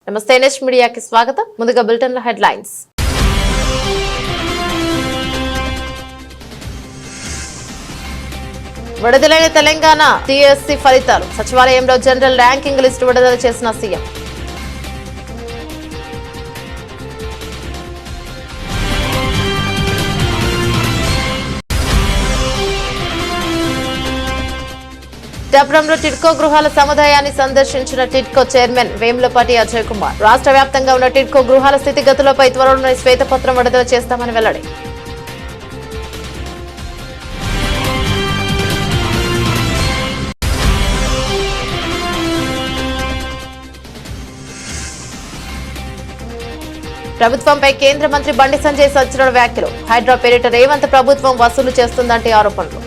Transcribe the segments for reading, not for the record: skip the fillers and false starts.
నమస్తే నెక్స్ట్ మీడియాకి స్వాగతం. ముందుగా బులెటిన్ల హెడ్లైన్స్. విడుదలైన తెలంగాణ టీఎస్సీ ఫలితాలు. సచివాలయంలో జనరల్ ర్యాంకింగ్ లిస్టు విడుదల చేసిన సీఎం. డబ్రంలో టిడ్కో గృహాల సముదాయాన్ని సందర్శించిన టిడ్కో చైర్మన్ వేములపాటి అజయ్ కుమార్. రాష్ట్ర వ్యాప్తంగా ఉన్న టిడ్కో గృహాల స్థితిగతులపై త్వరలోనే శ్వేతపత్రం విడుదల చేస్తామని వెల్లడి. ప్రభుత్వంపై కేంద్ర మంత్రి బండి సంజయ్ సంచలన వ్యాఖ్యలు. హైడ్రా పేరిట రేవంత్ ప్రభుత్వం వసూలు చేస్తుందంటే ఆరోపణలు.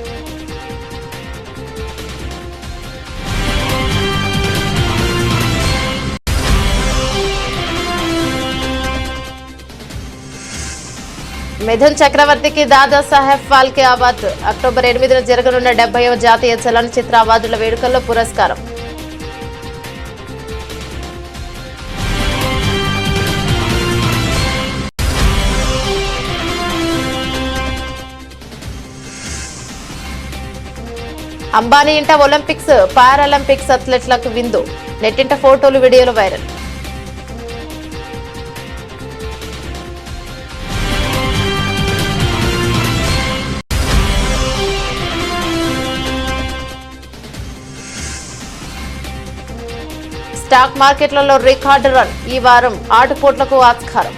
మిథున్ చక్రవర్తికి దాదా సాహెబ్ ఫాల్కే అవార్డు. అక్టోబర్ 8న జరగనున్న 70వ జాతీయ చలనచిత్ర అవార్డుల వేడుకల్లో పురస్కారం. అంబానీ ఇంట ఒలింపిక్స్ పారాలింపిక్స్ అథ్లెట్లకు విందు. నెట్టింట ఫోటోలు వీడియోలు వైరల్. స్టాక్ మార్కెట్లలో రికార్డు రన్. ఈ వారం ఆటుపోట్లకు ఆస్కారం.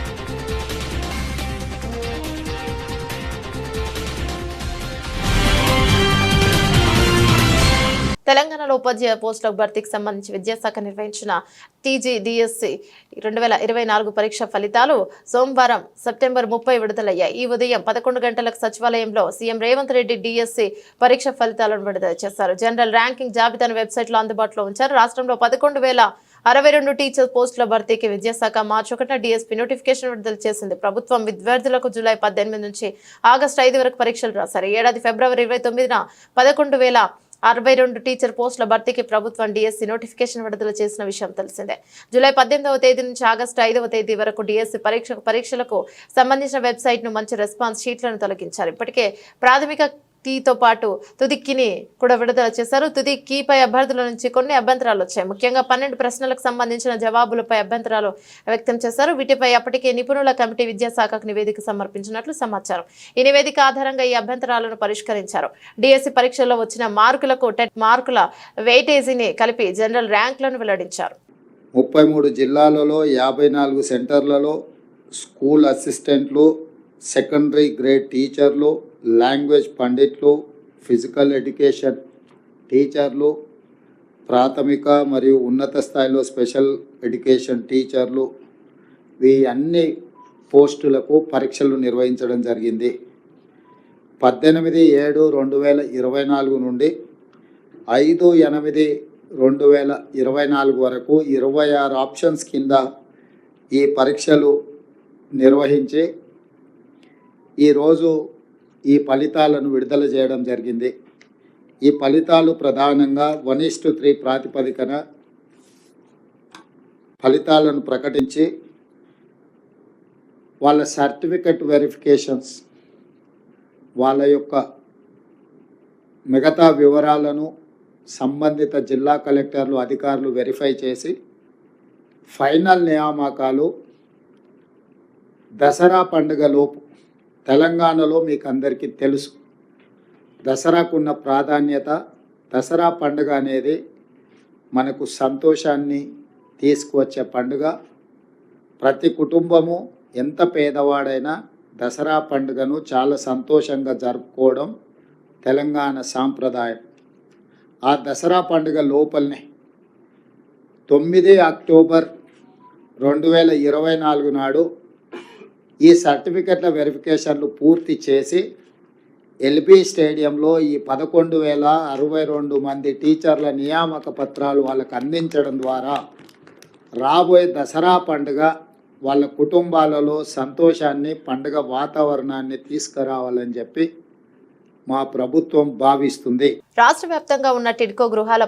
తెలంగాణలో ఉపాధ్యాయ పోస్టుల భర్తీకి సంబంధించి విద్యాశాఖ నిర్వహించిన టీజీడీఎస్సీ 2024 పరీక్ష ఫలితాలు సోమవారం సెప్టెంబర్ 30 విడుదలయ్యాయి. ఈ ఉదయం 11 గంటలకు సచివాలయంలో సీఎం రేవంత్ రెడ్డి డీఎస్సీ పరీక్ష ఫలితాలను విడుదల చేశారు. జనరల్ ర్యాంకింగ్ జాబితాను వెబ్సైట్లో అందుబాటులో ఉంచారు. రాష్ట్రంలో 11,062 టీచర్ పోస్టుల భర్తీకి విద్యాశాఖ మార్చి 1న డీఎస్పీ నోటిఫికేషన్ విడుదల చేసింది. ప్రభుత్వం విద్యార్థులకు జూలై 18 నుంచి ఆగస్టు 5 వరకు పరీక్షలు రాశారు. ఏడాది ఫిబ్రవరి 29న 11,062 టీచర్ పోస్టుల భర్తీకి ప్రభుత్వం డీఎస్సీ నోటిఫికేషన్ విడుదల చేసిన విషయం తెలిసిందే. జూలై 18వ తేదీ నుంచి ఆగస్టు 5వ తేదీ వరకు డీఎస్సీ పరీక్షలకు సంబంధించిన వెబ్సైట్ ను మంచి రెస్పాన్స్ షీట్లను తొలగించారు. ఇప్పటికే ప్రాథమిక కీతో పాటు తుది కీని కూడా విడుదల చేశారు. తుది కీపై అభ్యర్థుల నుంచి కొన్ని అభ్యంతరాలు వచ్చాయి. ముఖ్యంగా 12 ప్రశ్నలకు సంబంధించిన జవాబులపై అభ్యంతరాలు వ్యక్తం చేశారు. వీటిపై అప్పటికే నిపుణుల కమిటీ విద్యాశాఖకు నివేదిక సమర్పించినట్లు సమాచారం. ఈ నివేదిక ఆధారంగా ఈ అభ్యంతరాలను పరిష్కరించారు. డీఎస్సీ పరీక్షల్లో వచ్చిన మార్కులకు టెట్ మార్కుల వెయిటేజీని కలిపి జనరల్ ర్యాంకులను వెల్లడించారు. 33 జిల్లాలలో 54 సెంటర్లలో స్కూల్ అసిస్టెంట్లు, సెకండరీ గ్రేడ్ టీచర్లు, లాంగ్వేజ్ పండిట్లు, ఫిజికల్ ఎడ్యుకేషన్ టీచర్లు, ప్రాథమిక మరియు ఉన్నత స్థాయిలో స్పెషల్ ఎడ్యుకేషన్ టీచర్లు, ఈ అన్ని పోస్టులకు పరీక్షలు నిర్వహించడం జరిగింది. 18/7/2024 నుండి 5/8/2024 వరకు 26 ఆప్షన్స్ కింద ఈ పరీక్షలు నిర్వహించి ఈరోజు ఈ ఫలితాలను విడుదల చేయడం జరిగింది. ఈ ఫలితాలు ప్రధానంగా 1:3 ప్రాతిపదికన ఫలితాలను ప్రకటించి వాళ్ళ సర్టిఫికెట్ వెరిఫికేషన్స్, వాళ్ళ యొక్క మిగతా వివరాలను సంబంధిత జిల్లా కలెక్టర్లు, అధికారులు వెరిఫై చేసి ఫైనల్ నియామకాలు దసరా పండుగలోపు. తెలంగాణలో మీకు అందరికీ తెలుసు దసరాకున్న ప్రాధాన్యత. దసరా పండుగ అనేది మనకు సంతోషాన్ని తీసుకువచ్చే పండుగ. ప్రతి కుటుంబము ఎంత పేదవాడైనా దసరా పండుగను చాలా సంతోషంగా జరుపుకోవడం తెలంగాణ సాంప్రదాయం. ఆ దసరా పండుగ లోపలనే 9 అక్టోబర్ 2024 నాడు ఈ సర్టిఫికెట్ల వెరిఫికేషన్లు పూర్తి చేసి ఎల్బీ స్టేడియంలో ఈ 11,062 మంది టీచర్ల నియామక పత్రాలు వాళ్ళకు అందించడం ద్వారా రాబోయే దసరా పండుగ వాళ్ళ కుటుంబాలలో సంతోషాన్ని, పండుగ వాతావరణాన్ని తీసుకురావాలని చెప్పి మా ప్రభుత్వం భావిస్తుంది. రాష్ట్ర వ్యాప్తంగా ఉన్న టిడ్కో గృహాల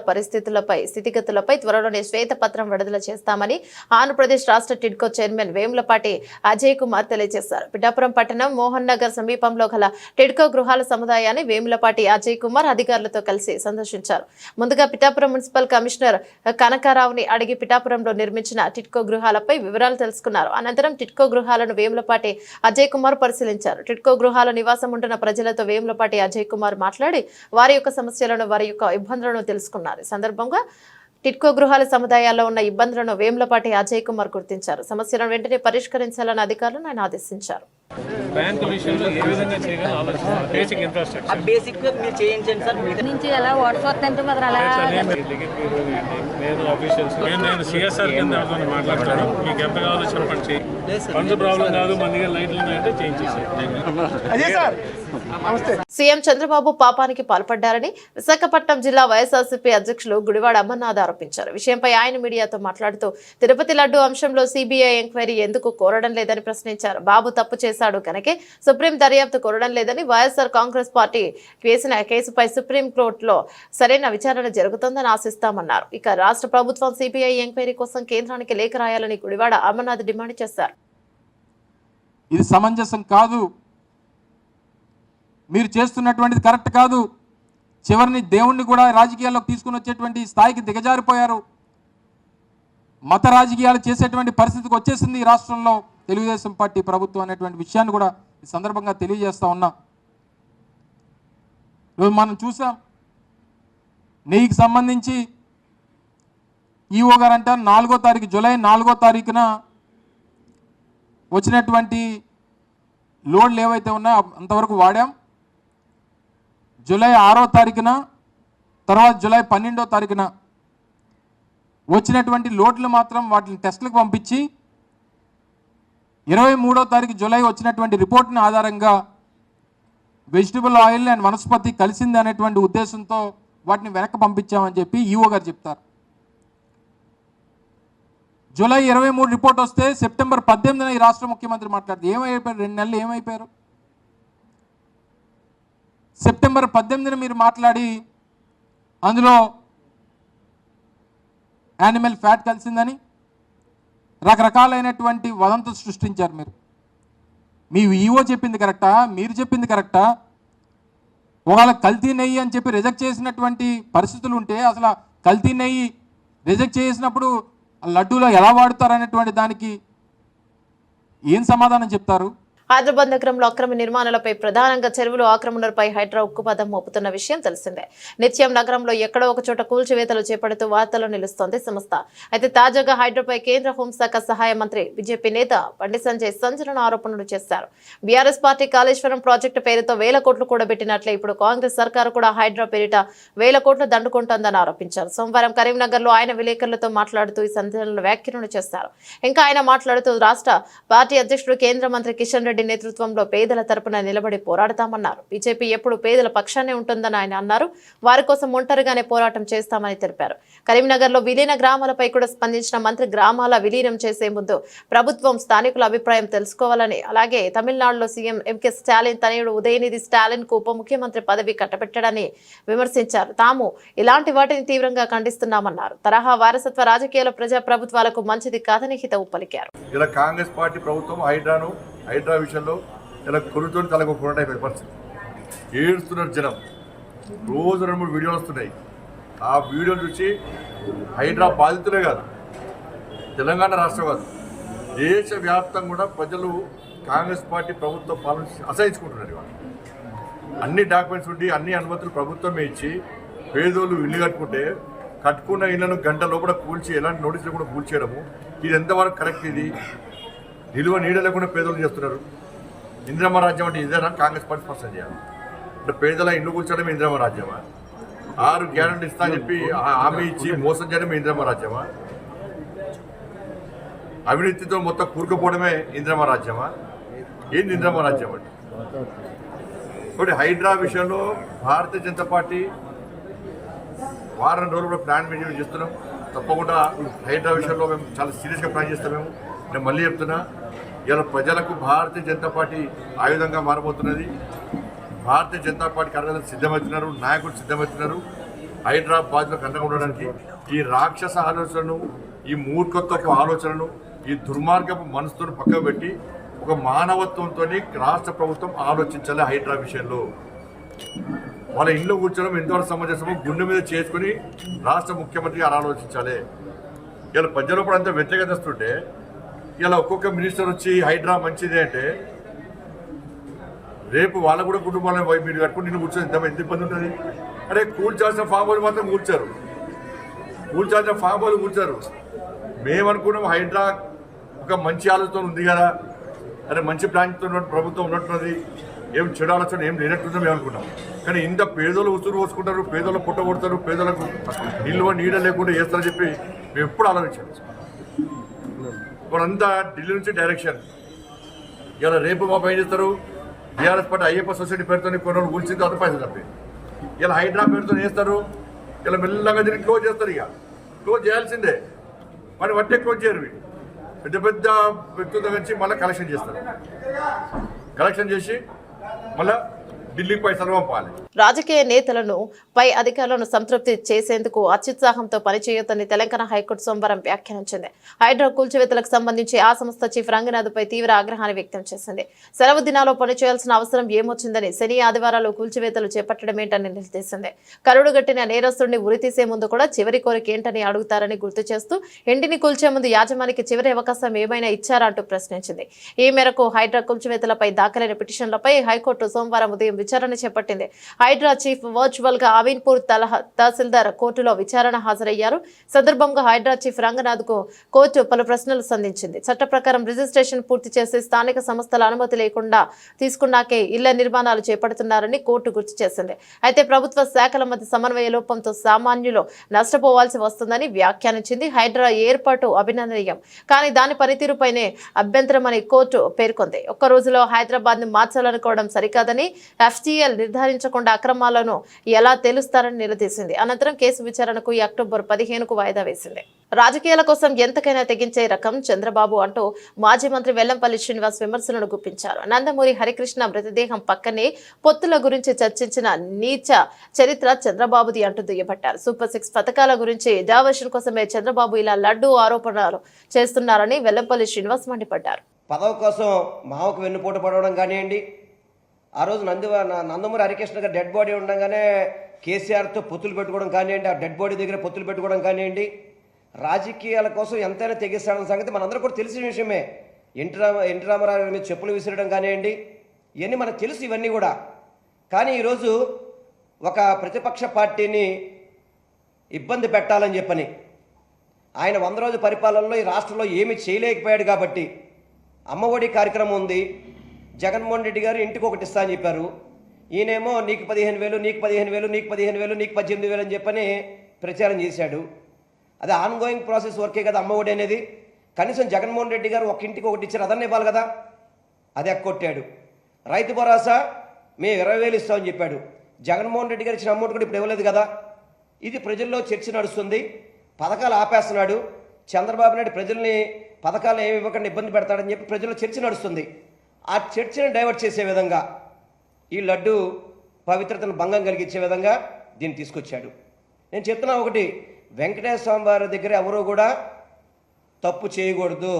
స్థితిగతులపై త్వరలోనే శ్వేతపత్రం విడుదల చేస్తామని ఆంధ్రప్రదేశ్ రాష్ట్ర టిడ్కో చైర్మన్ వేములపాటి అజయ్ కుమార్ తెలియజేశారు. పిఠాపురం పట్టణం మోహన్ నగర్ సమీపంలో గల టిడ్కో గృహాల సముదాయాన్ని వేములపాటి అజయ్ కుమార్ అధికారులతో కలిసి సందర్శించారు. ముందుగా పిఠాపురం మున్సిపల్ కమిషనర్ కనకారావుని అడిగి పిఠాపురంలో నిర్మించిన టిడ్కో గృహాలపై వివరాలు తెలుసుకున్నారు. అనంతరం టిడ్కో గృహాలను వేములపాటి అజయ్ కుమార్ పరిశీలించారు. టిడ్కో గృహాల నివాసం ఉంటున్న ప్రజలతో వేములపాటి అజయ్ కుమార్ మాట్లాడి వారి యొక్క సమస్యలను, వారి యొక్క ఇబ్బందులను తెలుసుకున్నారు. ఈ సందర్భంగా టిడ్కో గృహాల సముదాయాల్లో ఉన్న ఇబ్బందులను వేములపాటి అజయ్ కుమార్ గుర్తించారు. సమస్యలను వెంటనే పరిష్కరించాలని అధికారులను ఆయన ఆదేశించారు. బ్యాంకు విషయంలో ఏ విధంగా చేయగల ఆలోచన బేసిక్ ఇన్ఫ్రాస్ట్రక్చర్ బేసిక్ మీరు చేయించండి సార్. నుంచి ఎలా వాట్సాప్ నేను ఆఫీషియల్స్ నేను సిఎస్ఆర్ కింద ఎవరితో మాట్లాడతాను. మీకు ఎంత కావాలో చెప్పండి. ఫండ్స్ ప్రాబ్లం కాదు, మన దగ్గర లైట్లు ఉన్నాయంటే చేయించేసారు. సీఎం చంద్రబాబు పాపానికి పాల్పడ్డారని విశాఖపట్నం జిల్లా వైఎస్ఆర్సీపీ అధ్యక్షులు గుడివాడ అమర్నాథ్ ఆరోపించారు. విషయంపై ఆయన మీడియాతో మాట్లాడుతూ తిరుపతి లడ్డు అంశంలో సిబిఐ ఎంక్వైరీ ఎందుకు కోరడం లేదని ప్రశ్నించారు. బాబు తప్పు చేశాడు కనుకే సుప్రీం దర్యాప్తు కోరడం లేదని, వైఎస్ఆర్ కాంగ్రెస్ పార్టీ వేసిన కేసుపై సుప్రీం కోర్టులో సరైన విచారణ జరుగుతుందని ఆశిస్తామన్నారు. ఇక రాష్ట్ర ప్రభుత్వం సిబిఐ ఎంక్వైరీ కోసం కేంద్రానికి లేఖ రాయాలని గుడివాడ అమర్నాథ్ డిమాండ్ చేశారు. ఇది సమంజసం కాదు, మీరు చేస్తున్నటువంటిది కరెక్ట్ కాదు. చివరిని దేవుణ్ణి కూడా రాజకీయాల్లోకి తీసుకుని వచ్చేటువంటి స్థాయికి దిగజారిపోయారు. మత రాజకీయాలు చేసేటువంటి పరిస్థితికి వచ్చేసింది ఈ రాష్ట్రంలో తెలుగుదేశం పార్టీ ప్రభుత్వం అనేటువంటి విషయాన్ని కూడా ఈ సందర్భంగా తెలియజేస్తా ఉన్నా. మనం చూసాం, నెయ్యికి సంబంధించి ఈఓ గారు అంటారు 4వ తారీఖు జూలై 4వ తారీఖున వచ్చినటువంటి లోడ్లు ఏవైతే ఉన్నాయో అంతవరకు వాడాం. జూలై 6వ తారీఖున, తర్వాత జూలై 12వ తారీఖున వచ్చినటువంటి లోడ్లు మాత్రం వాటిని టెస్టులకు పంపించి 23వ తారీఖు జూలై వచ్చినటువంటి రిపోర్ట్ని ఆధారంగా వెజిటబుల్ ఆయిల్ అండ్ వనస్పతి కలిసింది అనేటువంటి ఉద్దేశంతో వాటిని వెనక్కి పంపించామని చెప్పి ఈఓ గారు చెప్తారు. జూలై 23 రిపోర్ట్ వస్తే సెప్టెంబర్ 18న ఈ రాష్ట్ర ముఖ్యమంత్రి మాట్లాడుతూ ఏమైపోయారు, 2 నెలలు ఏమైపోయారు? సెప్టెంబర్ 18న మీరు మాట్లాడి అందులో యానిమల్ ఫ్యాట్ కలిసిందని రకరకాలైనటువంటి వదంతులు సృష్టించారు. మీ ఈఓ చెప్పింది కరెక్టా, మీరు చెప్పింది కరెక్టా? ఒకవేళ కల్తీ నెయ్యి అని చెప్పి రిజెక్ట్ చేసినటువంటి పరిస్థితులు ఉంటే అసలు కల్తీ నెయ్యి రిజెక్ట్ చేసినప్పుడు లడ్డూలో ఎలా వాడుతారనేటువంటి దానికి ఏం సమాధానం చెప్తారు? హైదరాబాద్ నగరంలో అక్రమ నిర్మాణాలపై ప్రధానంగా చెరువులు ఆక్రమణలపై హైడ్రా ఉక్కుపాదం మోపుతున్న విషయం తెలిసిందే. నిత్యం నగరంలో ఎక్కడో ఒక చోట కూల్చివేతలు చేపడుతూ వార్తల్లో నిలుస్తోంది సంస్థ. అయితే తాజాగా హైడ్రాపై కేంద్ర హోంశాఖ సహాయ మంత్రి బీజేపీ నేత బండి సంజయ్ సంచలన ఆరోపణలు చేశారు. బీఆర్ఎస్ పార్టీ కాళేశ్వరం ప్రాజెక్టు పేరుతో 1000 కోట్లు కూడబెట్టినట్లే ఇప్పుడు కాంగ్రెస్ సర్కారు కూడా హైడ్రా పేరిట 1000 కోట్లు దండుకుంటోందని ఆరోపించారు. సోమవారం కరీంనగర్లో ఆయన విలేకరులతో మాట్లాడుతూ ఈ సంచలన వ్యాఖ్యలను చేశారు. ఇంకా ఆయన మాట్లాడుతూ రాష్ట్ర పార్టీ అధ్యక్షుడు కేంద్ర మంత్రి కిషన్ రెడ్డి నేతృత్వంలో పేదల తరపున నిలబడి పోరాడతామన్నారు. బీజేపీ ఎప్పుడు పేదల పక్షానే ఉంటుందని ఆయన అన్నారు. వారి కోసం ఒంటరిగానే పోరాటం చేస్తామని తెలిపారు. కరీంనగర్లో విలీన గ్రామాలపై కూడా స్పందించిన మంత్రి గ్రామాల విలీనం చేసే ముందు ప్రభుత్వం స్థానికుల అభిప్రాయం తెలుసుకోవాలని, అలాగే తమిళనాడులో సీఎం ఎంకే స్టాలిన్ తనయుడు ఉదయనిధి స్టాలిన్ కు ఉప ముఖ్యమంత్రి పదవి కట్టబెట్టడాన్ని విమర్శించారు. తాము ఇలాంటి వాటిని తీవ్రంగా ఖండిస్తున్నామన్నారు. తరహా వారసత్వ రాజకీయాల ప్రజా ప్రభుత్వాలకు మంచిది కాదని హితవు పలికారు. ఇలా కాంగ్రెస్ పార్టీ ప్రభుత్వం హైడ్రా విషయంలో ఇలా కొరుతో తలకు పోరాటం పరిస్థితి. ఏడుస్తున్నారు జనం. రోజు 2-3 వీడియోలు వస్తున్నాయి. ఆ వీడియోలు చూసి హైడ్రా బాధితులే కాదు, తెలంగాణ రాష్ట్రం కాదు, దేశవ్యాప్తంగా కూడా ప్రజలు కాంగ్రెస్ పార్టీ ప్రభుత్వ పాలన అసహించుకుంటున్నారు. ఇవాళ అన్ని డాక్యుమెంట్స్ ఉండి అన్ని అనుమతులు ప్రభుత్వమే ఇచ్చి పేదోళ్ళు ఇల్లు కట్టుకున్న ఇళ్లను గంట లోపల కూల్చి ఎలాంటి నోటీసులు కూడా కూల్చేయడము, ఇది ఎంతవరకు కరెక్ట్? ఇది నిలువ నీడ లేకుండా పేదలు చేస్తున్నారు. ఇందిరమ్మ రాజ్యం అంటే ఇదేనా? కాంగ్రెస్ పార్టీ స్పష్టం చేయాలి. అంటే పేదల ఇల్లు కూర్చోవడం ఇందిరమ్మ రాజ్యమా? 6 గ్యారెంటీ ఇస్తా అని చెప్పి హామీ ఇచ్చి మోసం చేయడం ఇందిరమ్మ రాజ్యమా? అవినీతితో మొత్తం కూరుకుపోవడమే ఇందిరమ్మ రాజ్యమా? ఏంది ఇందిరమ్మ రాజ్యం అంటే? కాబట్టి హైడ్రా విషయంలో భారతీయ జనతా పార్టీ వారం రోజులు కూడా ప్లాన్ మెయింటైన్ చేస్తున్నాం. తప్పకుండా హైడ్రా విషయంలో మేము చాలా సీరియస్గా ప్లాన్ చేస్తాం. నేను మళ్ళీ చెప్తున్నా, ఇలా ప్రజలకు భారతీయ జనతా పార్టీ ఆయుధంగా మారబోతున్నది. భారతీయ జనతా పార్టీ కార్యకర్తలు సిద్ధమవుతున్నారు, నాయకులు సిద్ధమవుతున్నారు హైదరాబాద్లో కండగా ఉండడానికి. ఈ రాక్షస ఆలోచనను, ఈ మూర్ఖత్వపు ఆలోచనను, ఈ దుర్మార్గపు మనసుతో పక్కకు పెట్టి ఒక మానవత్వంతో రాష్ట్ర ప్రభుత్వం ఆలోచించాలి. హైడ్రా విషయంలో వాళ్ళ ఇంట్లో కూర్చోవడం ఎంతవరకు సమంజసమో గుండె మీద చేసుకుని రాష్ట్ర ముఖ్యమంత్రి గారు ఆలోచించాలి. ఇలా ప్రజలు కూడా అంతా వ్యతిరేకతస్తుంటే ఇలా ఒక్కొక్క మినిస్టర్ వచ్చి హైడ్రా మంచిదే అంటే రేపు వాళ్ళ కూడా కుటుంబాలను మీరు కట్టుకుని నిన్ను కూర్చొని ఎంత ఇబ్బంది ఉంటుంది. అరే కూల్చాల్సిన ఫామ్ హౌస్ మాత్రం కూర్చారు, కూల్చాల్సిన ఫామ్ హౌస్ కూర్చారు. మేమనుకున్నాం హైడ్రా ఒక మంచి ఆలోచన ఉంది కదా, అరే మంచి ప్లాన్తో ప్రభుత్వం ఉన్నట్టున్నది, ఏం చెడు ఆలోచన ఏం లేనట్టుందో మేము అనుకున్నాం. కానీ ఇంత పేదోళ్ళు ఉసురు పోసుకుంటారు, పేదోళ్ళు పుట్ట కొడతారు, పేదోళ్ళకు నిల్వ నీడ లేకుండా చేస్తారని చెప్పి మేము ఎప్పుడు ఆలోచించాము. వాళ్ళంతా ఢిల్లీ నుంచి డైరెక్షన్. ఇలా రేపు మాకు ఏం చేస్తారు, బీఆర్ఎస్ పార్టీ అయ్యప్ప సొసైటీ పేరుతో కొన్ని రోజులు కూల్చింది, అంత పైసలు తప్పి ఇలా హైడ్రా పేరుతో చేస్తారు. ఇలా మెల్లగా దీన్ని క్లోజ్ చేస్తారు. ఇక క్లోజ్ చేయాల్సిందే, మరి వట్టే క్లోజ్ చేయరు. పెద్ద పెద్ద వ్యక్తుల దగ్గర నుంచి మళ్ళీ కలెక్షన్ చేస్తారు, కలెక్షన్ చేసి మళ్ళీ ఢిల్లీకి పైసలు పంపాలి. రాజకీయ నేతలను పై అధికారులను సంతృప్తి చేసేందుకు అత్యుత్సాహంతో పనిచేయొద్దని తెలంగాణ హైకోర్టు సోమవారం వ్యాఖ్యానించింది. హైడ్రా కూల్చివేతలకు సంబంధించి ఆ సంస్థ చీఫ్ రంగనాథ్పై తీవ్ర ఆగ్రహాన్ని వ్యక్తం చేసింది. సెలవు దినాల్లో పనిచేయాల్సిన అవసరం ఏమొచ్చిందని, శని ఆదివారాలు కూల్చివేతలు చేపట్టడమేంటని నిలదీసింది. కరుడుగట్టిన నేరస్తుడిని ఉరితీసే ముందు కూడా చివరి కోరిక ఏంటని అడుగుతారని గుర్తు చేస్తూ ఇంటిని కూల్చే ముందు యాజమానికి చివరి అవకాశం ఏమైనా ఇచ్చారా అంటూ ప్రశ్నించింది. ఈ మేరకు హైడ్రా కూల్చివేతలపై దాఖలైన పిటిషన్లపై హైకోర్టు సోమవారం ఉదయం విచారణ చేపట్టింది. హైడ్రా చీఫ్ వర్చువల్ గా అమీన్పూర్ తహసీల్దార్ కోర్టులో విచారణ హాజరయ్యారు. సందర్భంగా హైడ్రా చీఫ్ రంగనాథ్ కు కోర్టు పలు ప్రశ్నలు సంధించింది. చట్ట ప్రకారం రిజిస్ట్రేషన్ పూర్తి చేసి స్థానిక సంస్థల అనుమతి లేకుండా తీసుకున్నాకే ఇళ్ల నిర్మాణాలు చేపడుతున్నారని కోర్టు గుర్తు చేసింది. అయితే ప్రభుత్వ శాఖల మధ్య సమన్వయ లోపంతో సామాన్యులు నష్టపోవాల్సి వస్తుందని వ్యాఖ్యానించింది. హైడ్రా ఏర్పాటు అభినందనీయం, కానీ దాని పనితీరుపైనే అభ్యంతరమని కోర్టు పేర్కొంది. ఒక్క రోజులో హైదరాబాద్ ను మార్చాలనుకోవడం సరికాదని, FTL నిర్ధారించకుండా అక్రమాలను ఎలా తెలుస్తారని నిలదీసింది. అనంతరం కేసు విచారణకు ఈ అక్టోబర్ 15కు వాయిదా వేసింది. రాజకీయాల కోసం ఎంతకైనా తెగించే రకం చంద్రబాబు అంటూ మాజీ మంత్రి వెల్లంపల్లి శ్రీనివాస్ విమర్శలను గుప్పించారు. నందమూరి హరికృష్ణ మృతదేహం పక్కనే పొత్తుల గురించి చర్చించిన నీచ చరిత్ర చంద్రబాబుది అంటూ దుయ్యబట్టారు. సూపర్ 6 పథకాల గురించి డైవర్షన్ కోసమే చంద్రబాబు ఇలా లడ్డూ ఆరోపణలు చేస్తున్నారని వెల్లంపల్లి శ్రీనివాస్ మండిపడ్డారు. పదవి కోసం మావకు వెన్నుపోటు పడవడం కానివ్వండి, ఆ రోజు నందమూరి హరికృష్ణ గారు డెడ్ బాడీ ఉండగానే కేసీఆర్తో పొత్తులు పెట్టుకోవడం కానివ్వండి, ఆ డెడ్ బాడీ దగ్గర పొత్తులు పెట్టుకోవడం కానివ్వండి, రాజకీయాల కోసం ఎంతైనా తెగిస్తాడన్న సంగతి మనందరూ కూడా తెలిసిన విషయమే. ఎన్టీ రామారావు మీద చెప్పులు విసిరడం కానివ్వండి, ఇవన్నీ మనకు తెలుసు ఇవన్నీ కూడా. కానీ ఈరోజు ఒక ప్రతిపక్ష పార్టీని ఇబ్బంది పెట్టాలని చెప్పని ఆయన 100 రోజుల పరిపాలనలో ఈ రాష్ట్రంలో ఏమీ చేయలేకపోయాడు కాబట్టి అమ్మఒడి కార్యక్రమం ఉంది. జగన్మోహన్ రెడ్డి గారు ఇంటికి ఒకటి ఇస్తా అని చెప్పారు. ఈయనేమో నీకు 15,000, నీకు 15,000, నీకు 15,000, నీకు 18,000 అని చెప్పని ప్రచారం చేశాడు. అది ఆన్గోయింగ్ ప్రాసెస్ వర్కే కదా అమ్మఒడి అనేది. కనీసం జగన్మోహన్ రెడ్డి గారు ఒక ఇంటికి ఒకటి ఇచ్చారు, అదన్నీ ఇవ్వాలి కదా, అది ఎక్కొట్టాడు. రైతు భరోసా మేము 20,000 ఇస్తామని చెప్పాడు. జగన్మోహన్ రెడ్డి గారు ఇచ్చిన అమౌంట్ కూడా ఇప్పుడు ఇవ్వలేదు కదా. ఇది ప్రజల్లో చర్చ నడుస్తుంది. పథకాలు ఆపేస్తున్నాడు చంద్రబాబు నాయుడు, ప్రజల్ని పథకాలు ఏమి ఇవ్వకుండా ఇబ్బంది పెడతాడని చెప్పి ప్రజల్లో చర్చ నడుస్తుంది. ఆ చర్చను డైవర్ట్ చేసే విధంగా, ఈ లడ్డు పవిత్రతను భంగం కలిగించే విధంగా దీన్ని తీసుకొచ్చాడు. నేను చెప్తున్నా ఒకటి, వెంకటేశ్వర స్వామి వారి దగ్గర ఎవరూ కూడా తప్పు చేయకూడదు.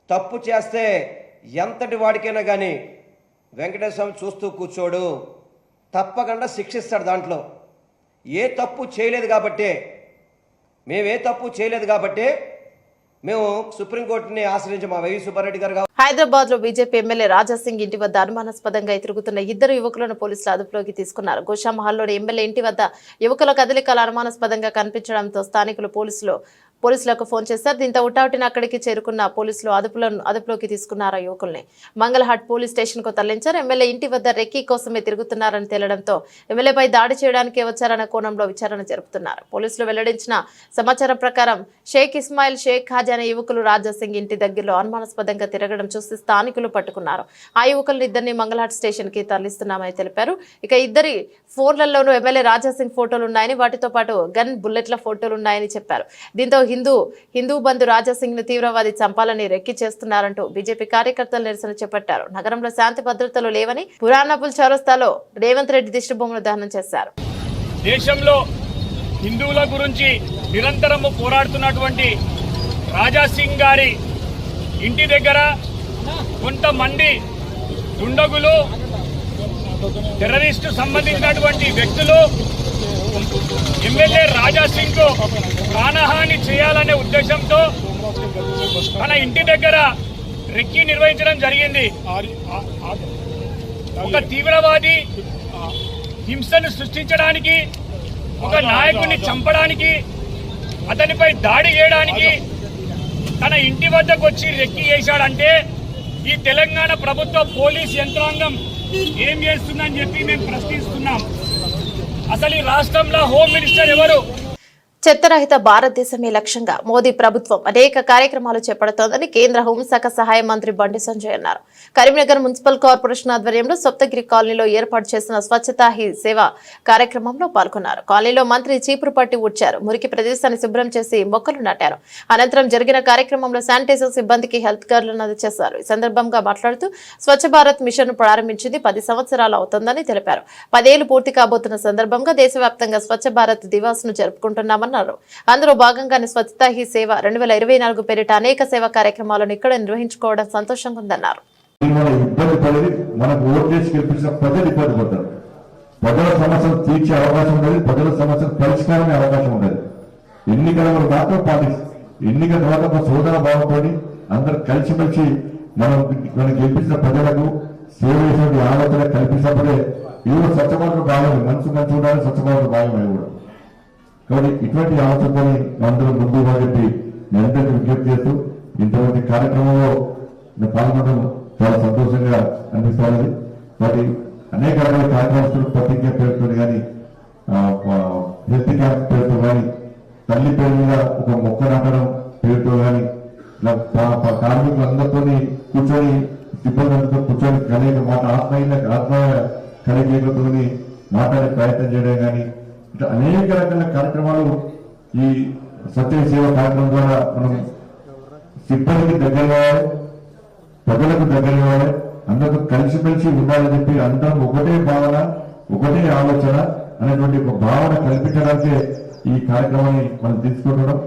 తప్పు చేస్తే ఎంతటి వాడికైనా కానీ వెంకటేశ్వర స్వామి చూస్తూ కూర్చోడు, తప్పకుండా శిక్షిస్తాడు. దాంట్లో ఏ తప్పు చేయలేదు కాబట్టే, మేమే తప్పు చేయలేదు కాబట్టే మేము సుప్రీంకోర్టుని ఆశ్రయించి మా వైవి సుబ్బారెడ్డి గారు. హైదరాబాద్ లో బీజేపీ ఎమ్మెల్యే రాజాసింగ్ ఇంటి వద్ద అనుమానాస్పదంగా తిరుగుతున్న 2 యువకులను పోలీసులు అదుపులోకి తీసుకున్నారు. గోషామహల్లోని ఎమ్మెల్యే ఇంటి వద్ద యువకుల కదలికలు అనుమానాస్పదంగా కనిపించడంతో స్థానికులు పోలీసులకు ఫోన్ చేశారు. దీంతో ఉటావుటిన అక్కడికి చేరుకున్న పోలీసులు అదుపులోకి తీసుకున్నారు యువకుల్ని. మంగళహాట్ పోలీస్ స్టేషన్ కు తరలించారు. ఎమ్మెల్యే ఇంటి వద్ద రెక్కీ కోసమే తిరుగుతున్నారని తేలడంతో ఎమ్మెల్యేపై దాడి చేయడానికే వచ్చారన్న కోణంలో విచారణ జరుపుతున్నారు. పోలీసులు వెల్లడించిన సమాచారం ప్రకారం షేక్ ఇస్మాయిల్, షేక్ ఖాజా అనే యువకులు రాజాసింగ్ ఇంటి దగ్గరలో అనుమానాస్పదంగా తిరగడం చూసి స్థానికులు పట్టుకున్నారు. ఆ యువకులను 2 మంగళహాట్ స్టేషన్ కి తరలిస్తున్నామని తెలిపారు. ఇక 2 ఫోన్లలోనూ ఎమ్మెల్యే రాజాసింగ్ ఫోటోలు ఉన్నాయని, వాటితో పాటు గన్, బుల్లెట్ల ఫోటోలు ఉన్నాయని చెప్పారు. దీంతో హిందూ బంధు రాజాసింగ్ ను తీవ్రవాది చంపాలని రెక్కి చేస్తున్నారంటూ బీజేపీ కార్యకర్తలు నిరసన చేపట్టారు. నగరంలో శాంతి భద్రతలు లేవని పురాణపుల్ చౌరస్తాలో రేవంత్ రెడ్డి దిష్టిబొమ్మను దహనం చేశారు. దేశంలో హిందువుల గురించి నిరంతరము పోరాడుతున్నటువంటి రాజాసింగ్ గారి ఇంటి దగ్గర కొంతమంది దుండగులు టెర్రరిస్టు సంబంధించినటువంటి వ్యక్తులు ఎమ్మెల్యే రాజాసింగ్ కు ప్రాణహాని చేయాలనే ఉద్దేశంతో తన ఇంటి దగ్గర రెక్కి నిర్వహించడం జరిగింది. ఒక తీవ్రవాది హింసను సృష్టించడానికి, ఒక నాయకుడిని చంపడానికి, అతనిపై దాడి చేయడానికి తన ఇంటి వద్దకు వచ్చి రెక్కి చేశాడంటే ఈ తెలంగాణ ప్రభుత్వ పోలీస్ యంత్రాంగం ఏం చేస్తుందని చెప్పి మేము ప్రశ్నిస్తున్నాం. అసలు ఈ రాష్ట్రంలో హోమ్ మినిస్టర్ ఎవరు? చెత్తరహిత భారతదేశమే లక్ష్యంగా మోదీ ప్రభుత్వం అనేక కార్యక్రమాలు చేపడుతోందని కేంద్ర హోంశాఖ సహాయ మంత్రి బండి సంజయ్ అన్నారు. కరీంనగర్ మున్సిపల్ కార్పొరేషన్ ఆధ్వర్యంలో సప్తగిరి కాలనీలో ఏర్పాటు చేసిన స్వచ్ఛతా హీ సేవ కార్యక్రమంలో పాల్గొన్నారు. కాలనీలో మంత్రి చీపురు పట్టి ఊడ్చారు. మురికి ప్రదేశాన్ని శుభ్రం చేసి మొక్కలు నాటారు. అనంతరం జరిగిన కార్యక్రమంలో శానిటైజర్ సిబ్బందికి హెల్త్ కార్డులను అందజేశారు. ఈ సందర్భంగా మాట్లాడుతూ స్వచ్ఛ భారత్ మిషన్ ప్రారంభించింది 10 సంవత్సరాలు అవుతోందని తెలిపారు. 10 ఏళ్లు పూర్తి కాబోతున్న సందర్భంగా దేశవ్యాప్తంగా స్వచ్ఛ భారత్ దివాస్ ను జరుపుకుంటున్నామని అందులో భాగంగానే స్వచ్ఛతా హీ సేవ 2024 పేరిట అనేక సేవా కార్యక్రమాలను ఇక్కడ నిర్వహించుకోవడం సంతోషంగా ఉందన్నారు. ప్రజల సమస్యలు తీర్చే అవకాశం ఉండేది, ప్రజల సమస్యలు పరిష్కారమే అవకాశం ఉండేది. ఎన్నికల మాత్రం పాటిస్తుంది. ఎన్నికల తర్వాత సోదర భావంతో అందరూ కలిసిమెలిసి మనం గెలిపించిన ప్రజలకు సేవ చేసే ఆలోచన కల్పించినప్పుడే ఇవి స్వచ్ఛ భారత్ భాగమే. మనసు మంచి ఉండాలి, స్వచ్ఛ భారత్ భాగమే కూడా. కాబట్టి ఇటువంటి ఆలోచనతో అందరూ ముందుగా చెప్పి మీ అందరికీ విజ్ఞప్తి చేస్తూ ఇంతమంది కార్యక్రమంలో పాల్గొనడం చాలా సంతోషంగా అనిపిస్తున్నది. వాటి అనేక రకాల కార్యక్రమాలు ప్రతిజ్ఞ పేరుతో కానీ, హెల్త్ క్యాంప్ పేరుతో కానీ, తల్లి పేరు మీద ఒక మొక్క నాటడం పేరుతో కానీ, కార్మికులందరితో కూర్చొని సిబ్బందితో కూర్చొని కలిగి ఆత్మ కలిగేతో మాట్లాడే ప్రయత్నం చేయడం కానీ, ఇట్లా అనేక రకాల కార్యక్రమాలు ఈ స్వచ్ఛ సేవ కార్యక్రమం ద్వారా మనం సిబ్బందికి దగ్గర కావాలి, ప్రజలకు దగ్గర కావాలి, అందరూ కలిసిమెలిసి ఉండాలని చెప్పి అందరం ఒకటే భావన, ఒకటే ఆలోచన అనేటువంటి ఒక భావన కల్పించడానికే ఈ కార్యక్రమాన్ని మనం తీసుకుంటున్నాం.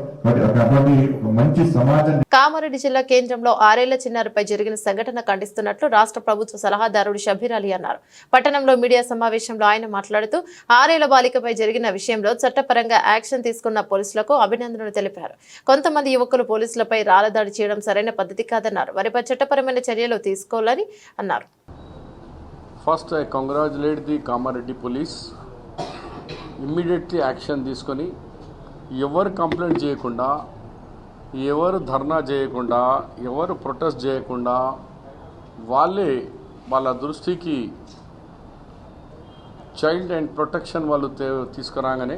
మంచి సమాజం. కామారెడ్డి జిల్లా కేంద్రంలో 6 ఏళ్ల చిన్నారిపై జరిగిన సంఘటన ఖండిస్తున్నట్లు రాష్ట్ర ప్రభుత్వ సలహాదారుడు షబీర్ అలీ అన్నారు. పట్టణంలో మీడియా సమావేశంలో ఆయన మాట్లాడుతూ 6 ఏళ్ల బాలికపై జరిగిన విషయంలో చట్టపరంగా యాక్షన్ తీసుకున్న పోలీసులకు అభినందనలు తెలిపారు. కొంతమంది యువకులు పోలీసులపై రాళ్లదాడి చేయడం సరైన పద్ధతి కాదన్నారు. వారిపై చట్టపరమైన చర్యలు తీసుకోవాలని అన్నారు. First I congratulate the Kamareddy police. Immediately action తీసుకొని ఎవరు కంప్లైంట్ చేయకుండా, ఎవరు ధర్నా చేయకుండా, ఎవరు ప్రొటెస్ట్ చేయకుండా వాళ్ళే వాళ్ళ దృష్టికి చైల్డ్ అండ్ ప్రొటెక్షన్ వాళ్ళు తీసుకురాగానే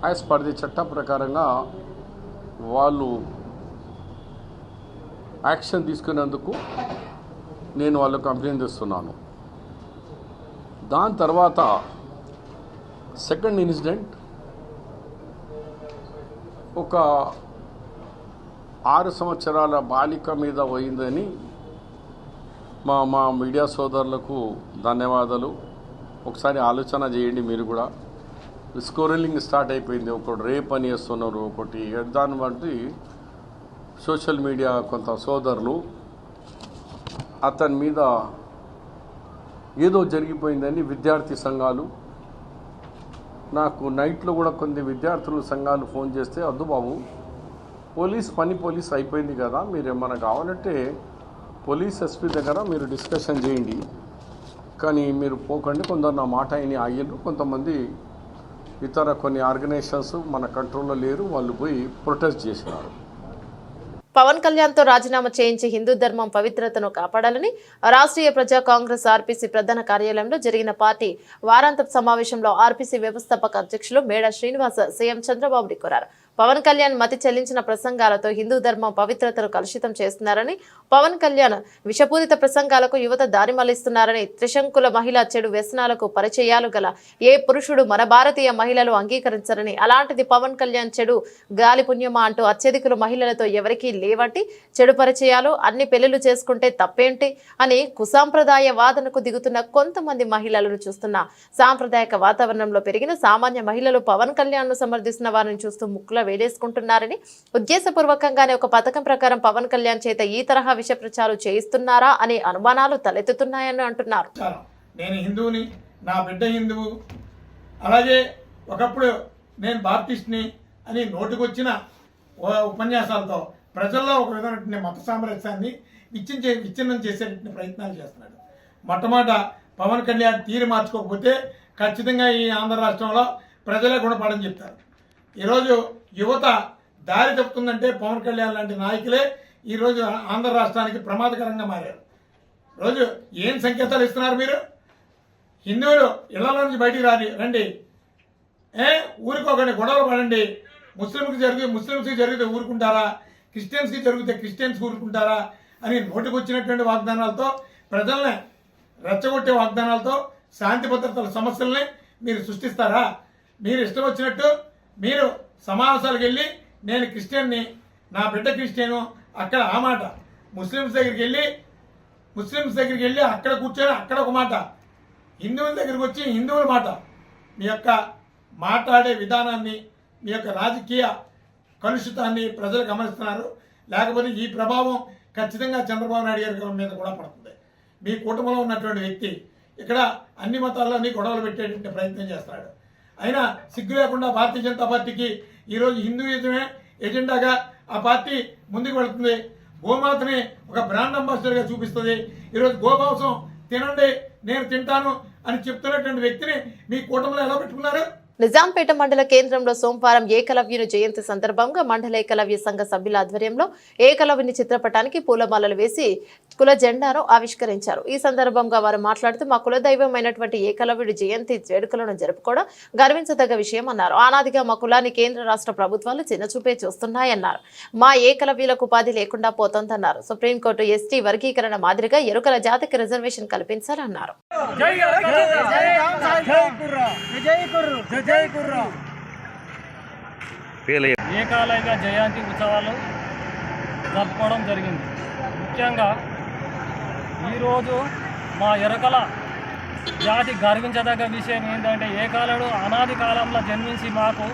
యాజ్ పర్ ది చట్ట ప్రకారంగా వాళ్ళు యాక్షన్ తీసుకునేందుకు నేను వాళ్ళకు అభినందిస్తున్నాను. దాని తర్వాత సెకండ్ ఇన్సిడెంట్ ఒక 6 సంవత్సరాల బాలిక మీద పోయిందని మా మీడియా సోదరులకు ధన్యవాదాలు. ఒకసారి ఆలోచన చేయండి మీరు కూడా. స్కోరలింగ్ స్టార్ట్ అయిపోయింది. ఒకటి రేప్ అని వేస్తున్నారు, ఒకటి దాన్ని బట్టి సోషల్ మీడియా కొంత సోదరులు అతని మీద ఏదో జరిగిపోయిందని విద్యార్థి సంఘాలు నాకు నైట్లో కూడా కొన్ని విద్యార్థుల సంఘాలు ఫోన్ చేస్తే, అద్దు బాబు పోలీస్ అయిపోయింది కదా, మీరు ఏమైనా కావాలంటే పోలీస్ ఎస్పీ దగ్గర మీరు డిస్కషన్ చేయండి, కానీ మీరు పోకండి. కొందరు నా మాట అయిన అయ్యారు, కొంతమంది ఇతర కొన్ని ఆర్గనైజేషన్స్ మన కంట్రోల్లో లేరు, వాళ్ళు పోయి ప్రొటెస్ట్ చేసినారు. పవన్ కళ్యాణ్ తో రాజీనామా చేయించి హిందూ ధర్మం పవిత్రతను కాపాడాలని రాష్ట్రీయ ప్రజా కాంగ్రెస్ ఆర్పీసీ ప్రధాన కార్యాలయంలో జరిగిన పార్టీ వారాంతపు సమావేశంలో ఆర్పీసీ వ్యవస్థాపక అధ్యక్షులు మేడా శ్రీనివాస్ సీఎం చంద్రబాబుని కోరారు. పవన్ కళ్యాణ్ మతి చెల్లించిన ప్రసంగాలతో హిందూ ధర్మం పవిత్రతను కలుషితం చేస్తున్నారని, పవన్ కళ్యాణ్ విషపూరిత ప్రసంగాలకు యువత దారి మళ్లిస్తున్నారని, త్రిశంకుల మహిళ చెడు వ్యసనాలకు పరిచయాలు గల ఏ పురుషుడు మన భారతీయ మహిళలు అంగీకరించరని, అలాంటిది పవన్ కళ్యాణ్ చెడు గాలి పుణ్యమా అంటూ అత్యధికులు మహిళలతో ఎవరికీ లేవంటి, చెడు పరిచయాలు, అన్ని పెళ్లిళ్లు చేసుకుంటే తప్పేంటి అని కుసాంప్రదాయ వాదనకు దిగుతున్న కొంతమంది మహిళలను చూస్తున్న సాంప్రదాయక వాతావరణంలో పెరిగిన సామాన్య మహిళలు పవన్ కళ్యాణ్ ను సమర్థిస్తున్న వారిని చూస్తూ ముక్కుల వేలేసుకుంటున్నారని, ఉద్దేశపూర్వకంగానే ఒక పథకం ప్రకారం పవన్ కళ్యాణ్ చేత ఈ తరహా విష ప్రచారం చేయిస్తున్నారా అనే అనుమానాలు తలెత్తుతున్నాయని అంటున్నారు. నేను హిందువుని, నా బిడ్డ హిందువు, అలాగే ఒకప్పుడు నేను బాప్టిస్ట్ని అని నోటుకొచ్చిన ఉపన్యాసాలతో ప్రజల్లో ఒక విధమైన మత సామరస్యాన్ని విచ్ఛిన్నం చేసే ప్రయత్నాలు చేస్తున్నాడు. మొట్టమొదట పవన్ కళ్యాణ్ తీరు మార్చుకోకపోతే ఖచ్చితంగా ఈ ఆంధ్ర రాష్ట్రంలో ప్రజలే గుణపాఠం చెప్తారు. ఈరోజు యువత దారి తప్పుతుందంటే పవన్ కళ్యాణ్ లాంటి నాయకులే ఈరోజు ఆంధ్ర రాష్ట్రానికి ప్రమాదకరంగా మారారు. రోజు ఏం సంకేతాలు ఇస్తున్నారు మీరు? హిందువులు ఇళ్ల నుంచి బయటికి రండి, ఊరికొకటి గొడవలు పడండి, ముస్లింస్కి జరిగితే ఊరుకుంటారా, క్రిస్టియన్స్కి జరిగితే క్రిస్టియన్స్ ఊరుకుంటారా అని నోటికొచ్చినటువంటి వాగ్దానాలతో, ప్రజల్ని రెచ్చగొట్టే వాగ్దానాలతో శాంతి భద్రతల సమస్యల్ని మీరు సృష్టిస్తారా? మీరు ఇష్టం వచ్చినట్టు మీరు సమావేశాలకు వెళ్ళి నేను క్రిస్టియన్ని, నా బిడ్డ క్రిస్టియను, అక్కడ ఆ మాట, ముస్లిమ్స్ దగ్గరికి వెళ్ళి అక్కడ కూర్చొని అక్కడ ఒక మాట, హిందువుల దగ్గరికి వచ్చి హిందువుల మాట. మీ యొక్క మాట్లాడే విధానాన్ని, మీ యొక్క రాజకీయ కలుషితాన్ని ప్రజలు గమనిస్తున్నారు. లేకపోతే ఈ ప్రభావం ఖచ్చితంగా చంద్రబాబు నాయుడు గారి మీద కూడా పడుతుంది. మీ కుటుంబంలో ఉన్నటువంటి వ్యక్తి ఇక్కడ అన్ని మతాల్లోని గొడవలు పెట్టేటువంటి ప్రయత్నం చేస్తున్నాడు. అయినా సిగ్గు లేకుండా భారతీయ జనతా పార్టీకి ఈరోజు హిందూయిజమే ఎజెండాగా ఆ పార్టీ ముందుకు వెళుతుంది. గోమాతని ఒక బ్రాండ్ అంబాసిడర్గా చూపిస్తుంది. ఈరోజు గోమాంసం తినండి, నేను తింటాను అని చెప్తున్నటువంటి వ్యక్తిని మీ కూటమిలో ఎలా పెట్టుకున్నారు? నిజాంపేట మండల కేంద్రంలో సోమవారం ఏకలవ్యుని జయంతి సందర్భంగా మండల ఏకలవ్య సంఘ సభ్యుల ఆధ్వర్యంలో ఏకలవ్యుని చిత్రపటానికి పూలమాలలు వేసి కుల జెండాను ఆవిష్కరించారు. ఈ సందర్భంగా వారు మాట్లాడుతూ మా కులదైవమైనటువంటి ఏకలవ్యుడి జయంతి వేడుకలను జరుపుకోవడం గర్వించదగ్గ విషయం అన్నారు. ఆనాదిగా మా కులాన్ని కేంద్ర రాష్ట్ర ప్రభుత్వాలు చిన్నచూపే చూస్తున్నాయన్నారు. మా ఏకలవ్యులకు ఉపాధి లేకుండా పోతోందన్నారు. సుప్రీంకోర్టు ఎస్టీ వర్గీకరణ మాదిరిగా ఎరుకల జాతికి రిజర్వేషన్ కల్పించాలన్నారు. ఏకలవ్య జయంతి ఉత్సవాలు జరుపుకోవడం జరిగింది. ముఖ్యంగా ఈరోజు మా ఎరుకల జాతి గర్వించదగ్గ విషయం ఏంటంటే ఏకలవ్యుడు అనాది కాలంలో జన్మించి మాకు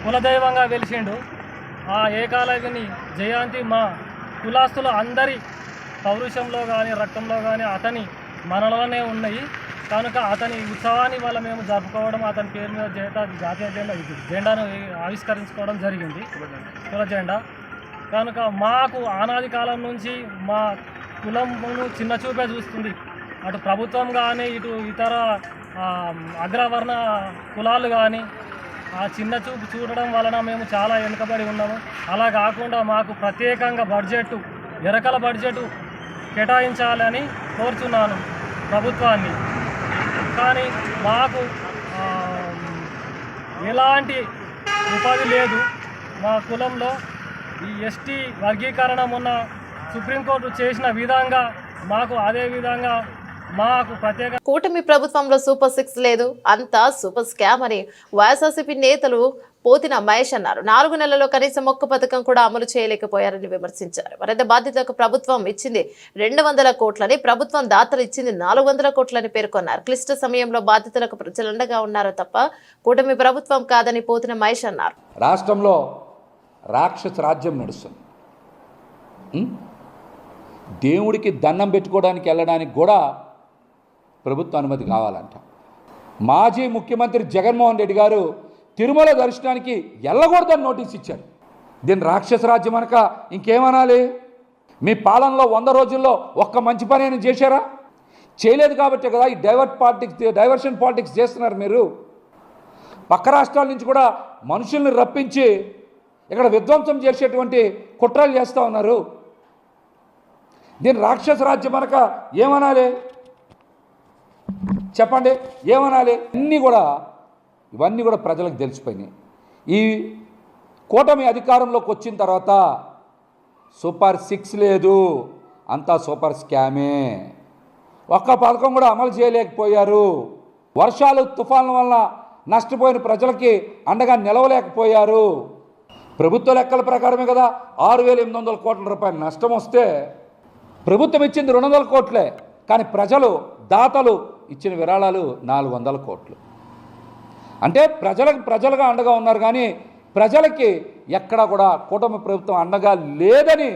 కులదైవంగా వెలిసిండు. ఆ ఏకలవ్యుని జయంతి మా కులాస్తులు అందరి పౌరుషంలో కానీ రక్తంలో కానీ అతని మనలోనే ఉన్నాయి. కనుక అతని ఉత్సవాన్ని వల్ల మేము జరుపుకోవడం, అతని పేరు మీద జాతీయ జెండాను ఆవిష్కరించుకోవడం జరిగింది, కుల జెండా. కనుక మాకు ఆనాది కాలం నుంచి మా కులమును చిన్నచూపే చూస్తుంది. అటు ప్రభుత్వం కానీ ఇటు ఇతర అగ్రవర్ణ కులాలు కానీ ఆ చిన్న చూపు చూడడం వలన మేము చాలా వెనుకబడి ఉన్నాము. అలా కాకుండా మాకు ప్రత్యేకంగా ఎరకల బడ్జెట్ కేటాయించాలని కోరుచున్నాను ప్రభుత్వాన్ని. కానీ మాకు ఎలాంటి ఉపాధి లేదు. మా కులంలో ఈ ఎస్టీ వర్గీకరణ మొన్న సుప్రీంకోర్టు చేసిన విధంగా మాకు అదే విధంగా మాకు ప్రత్యేక. కూటమి ప్రభుత్వంలో సూపర్ 6 లేదు, అంతా సూపర్ స్కామ్ అని వైఎస్ఆర్సీపీ నేతలు పోతిన మహేష్ అన్నారు. 4 నెలల్లో కనీసం ఒక్క పథకం కూడా అమలు చేయలేకపోయారని విమర్శించారు. వరద బాధితులకు ప్రభుత్వం ఇచ్చింది 200 కోట్లని, ప్రభుత్వం దాతలు ఇచ్చింది 400 కోట్లని పేర్కొన్నారు. క్లిష్ట సమయంలో బాధితులకు ప్రజలండగా ఉన్నారు తప్ప కూటమి ప్రభుత్వం కాదని పోతిన మహేష్ అన్నారు. రాష్ట్రంలో రాక్షస రాజ్యం నడుస్తుంది. దేవుడికి దండం పెట్టుకోవడానికి వెళ్ళడానికి కూడా ప్రభుత్వ అనుమతి కావాలంట. మాజీ ముఖ్యమంత్రి జగన్మోహన్ రెడ్డి గారు తిరుమల దర్శనానికి వెళ్ళకూడదని నోటీస్ ఇచ్చారు. దీన్ని రాక్షస రాజ్యం అనక ఇంకేమనాలి? మీ పాలనలో 100 రోజుల్లో ఒక్క మంచి పని అయినా చేశారా? చేయలేదు కాబట్టే కదా ఈ డైవర్షన్ పాలిటిక్స్ చేస్తున్నారు మీరు. పక్క రాష్ట్రాల నుంచి కూడా మనుషుల్ని రప్పించి ఇక్కడ విధ్వంసం చేసేటువంటి కుట్రలు చేస్తూ ఉన్నారు. దీన్ని రాక్షస రాజ్యం అనక ఏమనాలి చెప్పండి? ఏమనాలి? ఇవన్నీ కూడా ప్రజలకు తెలిసిపోయినాయి. ఈ కూటమి అధికారంలోకి వచ్చిన తర్వాత సూపర్ 6 లేదు, అంతా సూపర్ స్కామే. ఒక్క పథకం కూడా అమలు చేయలేకపోయారు. వర్షాలు తుఫాన్ల వల్ల నష్టపోయిన ప్రజలకి అండగా నిలవలేకపోయారు. ప్రభుత్వ లెక్కల ప్రకారమే కదా 6,800 కోట్ల రూపాయలు నష్టం వస్తే ప్రభుత్వం ఇచ్చింది 200 కోట్లే, కానీ ప్రజలు దాతలు ఇచ్చిన విరాళాలు 400 కోట్లు. అంటే ప్రజలుగా అండగా ఉన్నారు, కానీ ప్రజలకి ఎక్కడా కూడా కూటమి ప్రభుత్వం అండగా లేదని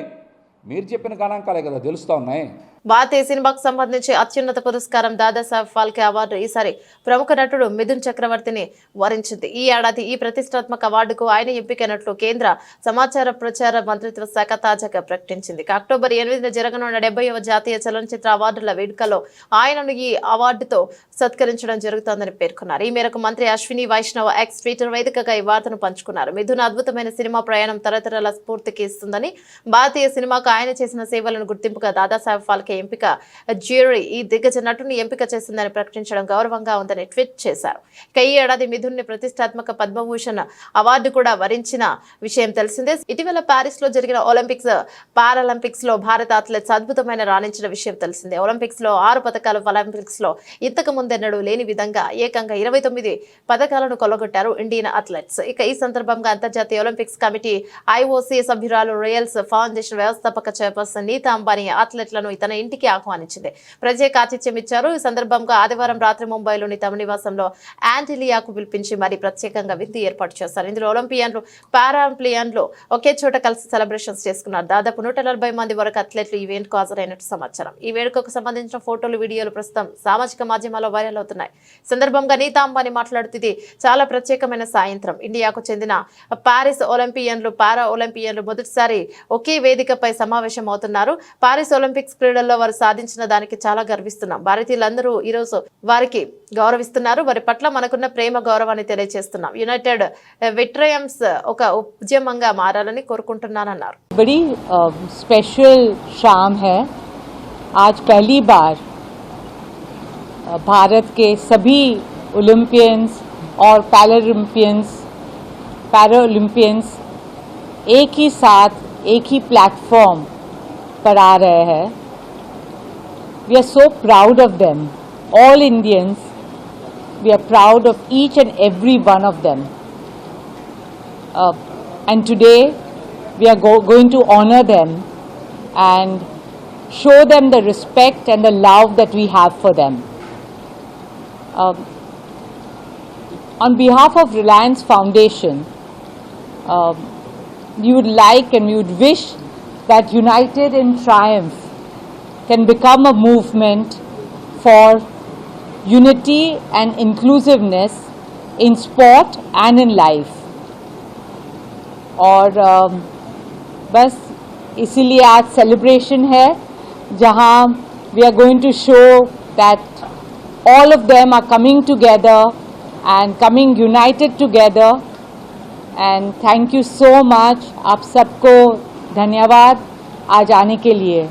మీరు చెప్పిన గణాంకాలే కదా తెలుస్తూ ఉన్నాయి. భారతీయ సినిమాకు సంబంధించి అత్యున్నత పురస్కారం దాదాసాహెబ్ ఫాల్కే అవార్డు ఈసారి ప్రముఖ నటుడు మిథున్ చక్రవర్తిని వరించింది. ఈ ఏడాది ఈ ప్రతిష్టాత్మక అవార్డుకు ఆయన ఎంపికైనట్లు కేంద్ర సమాచార ప్రచార మంత్రిత్వ శాఖ తాజాగా ప్రకటించింది. అక్టోబర్ 8న జరగనున్న 70వ జాతీయ చలనచిత్ర అవార్డుల వేడుకలో ఆయనను ఈ అవార్డుతో సత్కరించడం జరుగుతోందని పేర్కొన్నారు. ఈ మేరకు మంత్రి అశ్విని వైష్ణవ్ ఎక్స్ ట్విట్టర్ వేదికగా ఈ వార్తను పంచుకున్నారు. మిథున్ అద్భుతమైన సినిమా ప్రయాణం తరతరాల స్ఫూర్తికి ఇస్తుందని, భారతీయ సినిమాకు ఆయన చేసిన సేవలను గుర్తింపుగా దాదాసాహెబ్ ఫాల్కే ఎంపిక జ్యూరీ ఈ దిగ్గజ నటుని ఎంపిక చేసిందని ప్రకటించడం గౌరవంగా ఉందని ట్వీట్ చేశారు. ఇక ఈ ఏడాది మిథున్ని ప్రతిష్టాత్మక పద్మభూషణ్ అవార్డు కూడా వరించిన విషయం తెలిసిందే. ఇటీవల ప్యారిస్ లో జరిగిన ఒలింపిక్స్ పారాలింపిక్స్ లో భారత అథ్లెట్స్ అద్భుతమైన రాణించిన విషయం తెలిసిందే. ఒలింపిక్స్ లో 6 పథకాలు, ఒలింపిక్స్ లో ఇంతకు ముందెన్నడూ లేని విధంగా ఏకంగా 29 పథకాలను కొల్లగొట్టారు ఇండియన్ అథ్లెట్స్. ఇక ఈ సందర్భంగా అంతర్జాతీయ ఒలింపిక్స్ కమిటీ IOC సభ్యురాలు రాయల్స్ ఫౌండేషన్ వ్యవస్థాపక చైర్పర్సన్ నీతా అంబానీ అథ్లెట్లను తన ఇంటికి ఆహ్వానించింది. ప్రత్యేక ఆతిథ్యం ఇచ్చారు. ఈ సందర్భంగా ఆదివారం రాత్రి ముంబైలోని తమ నివాసంలో యాంటిలియాకు పిలిపించి మరీ ప్రత్యేకంగా విందు ఏర్పాటు చేశారు. ఇందులో ఒలింపియన్లు, పారాలింపియన్లు ఒకే చోట కలిసి సెలబ్రేషన్స్ చేసుకున్నారు. దాదాపు 140 మంది వరకు అథ్లెట్లు ఈ ఈవెంట్కు హాజరైనట్టు సమాచారం. ఈ వేడుకకు సంబంధించిన ఫోటోలు, వీడియోలు ప్రస్తుతం సామాజిక మాధ్యమాల్లో వైరల్ అవుతున్నాయి. సందర్భంగా నీతా అంబానీ మాట్లాడుతూ ఇది చాలా ప్రత్యేకమైన సాయంత్రం. ఇండియాకు చెందిన పారిస్ ఒలింపియన్లు, పారా ఒలింపియన్లు మొదటిసారి ఒకే వేదికపై సమావేశం అవుతున్నారు. పారిస్ ఒలింపిక్స్ క్రీడల్లో వారు సాధించిన దానికి చాలా గర్విస్తున్నాం. భారతీయులందరూ ఈరోజు వారికి గౌరవిస్తున్నారు. వారి పట్ల మనకున్న ప్రేమ, గౌరవాన్ని తెలియజేస్తున్నాం. యునైటెడ్ విట్రయమ్స్ ఒక ఉద్యమంగా మారాలని కోరుకుంటున్నానన్నారు. बड़ी स्पेशल शाम है। आज पहली बार भारत के सभी ओलंपियंस और पैरालंपियंस एक ही साथ एक ही प्लेटफॉर्म पर आ रहे हैं. We are so proud of them. All Indians, we are proud of each and every one of them. And today, we are going to honor them and show them the respect and the love that we have for them. On behalf of Reliance Foundation, we would like and we would wish that United in Triumph can become a movement for unity and inclusiveness in sport and in life. और बस इसीलिए आज celebration है जहां we are going to show that all of them are coming together and coming united together. And thank you so much. आप सबको धन्यवाद आज आने के लिए.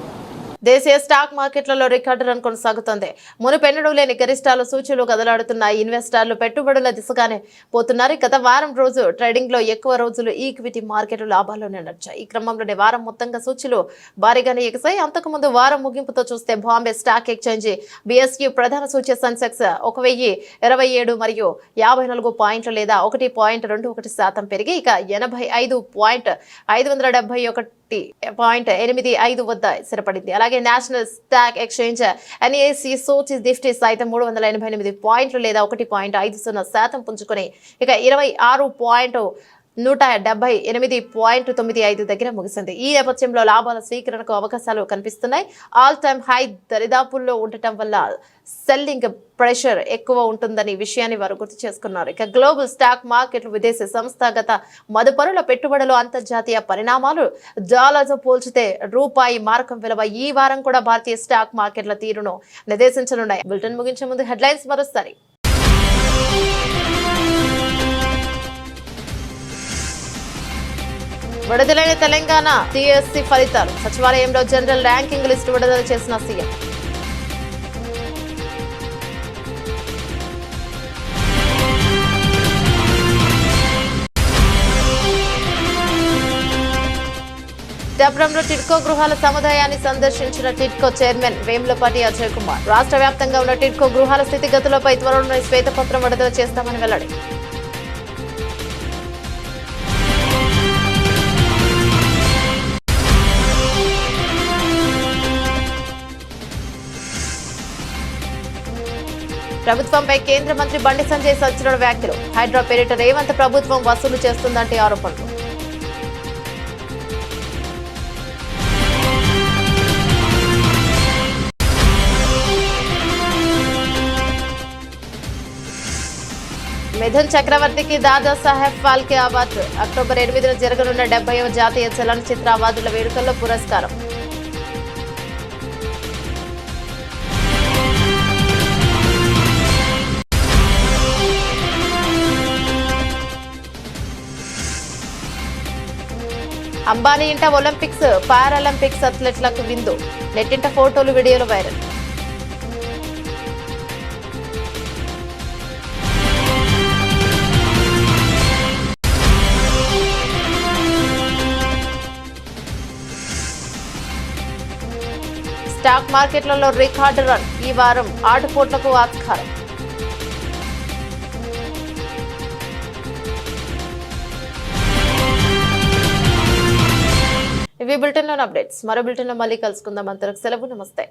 దేశీయ స్టాక్ మార్కెట్లలో రికార్డు రన్ కొనసాగుతోంది. మునుపెన్నడూ లేని గరిష్టాలు సూచీలు కదలాడుతున్నాయి. ఇన్వెస్టర్లు పెట్టుబడుల దిశగానే పోతున్నారు. గత వారం రోజు ట్రేడింగ్ లో ఎక్కువ రోజులు ఈక్విటీ మార్కెట్లు లాభాల్లోనే నడిచాయి. ఈ క్రమంలోనే వారం మొత్తంగా సూచీలు భారీగానే ఎగిసాయి. అంతకుముందు వారం ముగింపుతో చూస్తే బాంబే స్టాక్ ఎక్స్చేంజి BSE ప్రధాన సూచి సెన్సెక్స్ 1027 మరియు 54 పాయింట్లు లేదా 1.21% పెరిగి ఇక 85.571.85 వద్ద స్థిరపడింది. అలాగే నేషనల్ స్టాక్ ఎక్స్చేంజ్ NSE సూచి నిఫ్టీ సైతం 388 పాయింట్లు లేదా 1.50% పుంజుకొని ఇక 26.178.95 దగ్గర ముగిసింది. ఈ నేపథ్యంలో లాభాల స్వీకరణకు అవకాశాలు కనిపిస్తున్నాయి. ఆల్ టైమ్ హై దరిదాపుల్లో ఉండటం వల్ల సెల్లింగ్ ప్రెషర్ ఎక్కువ ఉంటుందని విషయాన్ని వారు గుర్తు చేసుకున్నారు. ఇక గ్లోబల్ స్టాక్ మార్కెట్లు, విదేశీ సంస్థాగత మదుపరుల పెట్టుబడులు, అంతర్జాతీయ పరిణామాలు, డాలర్తో పోల్చితే రూపాయి మారకం విలువ ఈ వారం కూడా భారతీయ స్టాక్ మార్కెట్ల తీరును నిర్దేశించనున్నాయి. బులెటిన్ ముగించే ముందు హెడ్లైన్స్ మరోసారి. విడుదలైన తెలంగాణ TSC ఫలితాలు. సచివాలయంలో జనరల్ ర్యాంకింగ్ లిస్టు విడుదల చేసిన సీఎం. ఇచ్చాపురంలో టిడ్కో గృహాల సముదాయాన్ని సందర్శించిన టిడ్కో చైర్మన్ వేములపాటి అజయ్ కుమార్ రాష్ట్ర వ్యాప్తంగా ఉన్న టిడ్కో గృహాల స్థితిగతులపై త్వరలోనే శ్వేతపత్రం విడుదల చేస్తామని వెల్లడి. ప్రభుత్వంపై కేంద్ర మంత్రి బండి సంజయ్ సంచలన వ్యాఖ్యలు. హైడ్రా పేరిట రేవంత్ ప్రభుత్వం వసూలు చేస్తుందంటే ఆరోపణలు. మిథున్ చక్రవర్తికి దాదా సాహెబ్ ఫాల్కే అవార్డు. అక్టోబర్ 8న జరగనున్న 70వ జాతీయ చలనచిత్ర అవార్డుల వేడుకల్లో పురస్కారం. అంబానీ ఇంట ఒలింపిక్స్ పారాలింపిక్స్ అథ్లెట్లకు విందు. నెట్టింట ఫోటోలు వీడియోలు వైరల్. స్టాక్ మార్కెట్లలో రికార్డు రన్. ఈ వారం ఆటుపోట్లకు ఆస్కారం. ఇవి బులెటిన్లోని అప్డేట్స్. మరో బులెటిన్లో మళ్ళీ కలుసుకుందాం. అంతవరకు సెలవు. నమస్తే.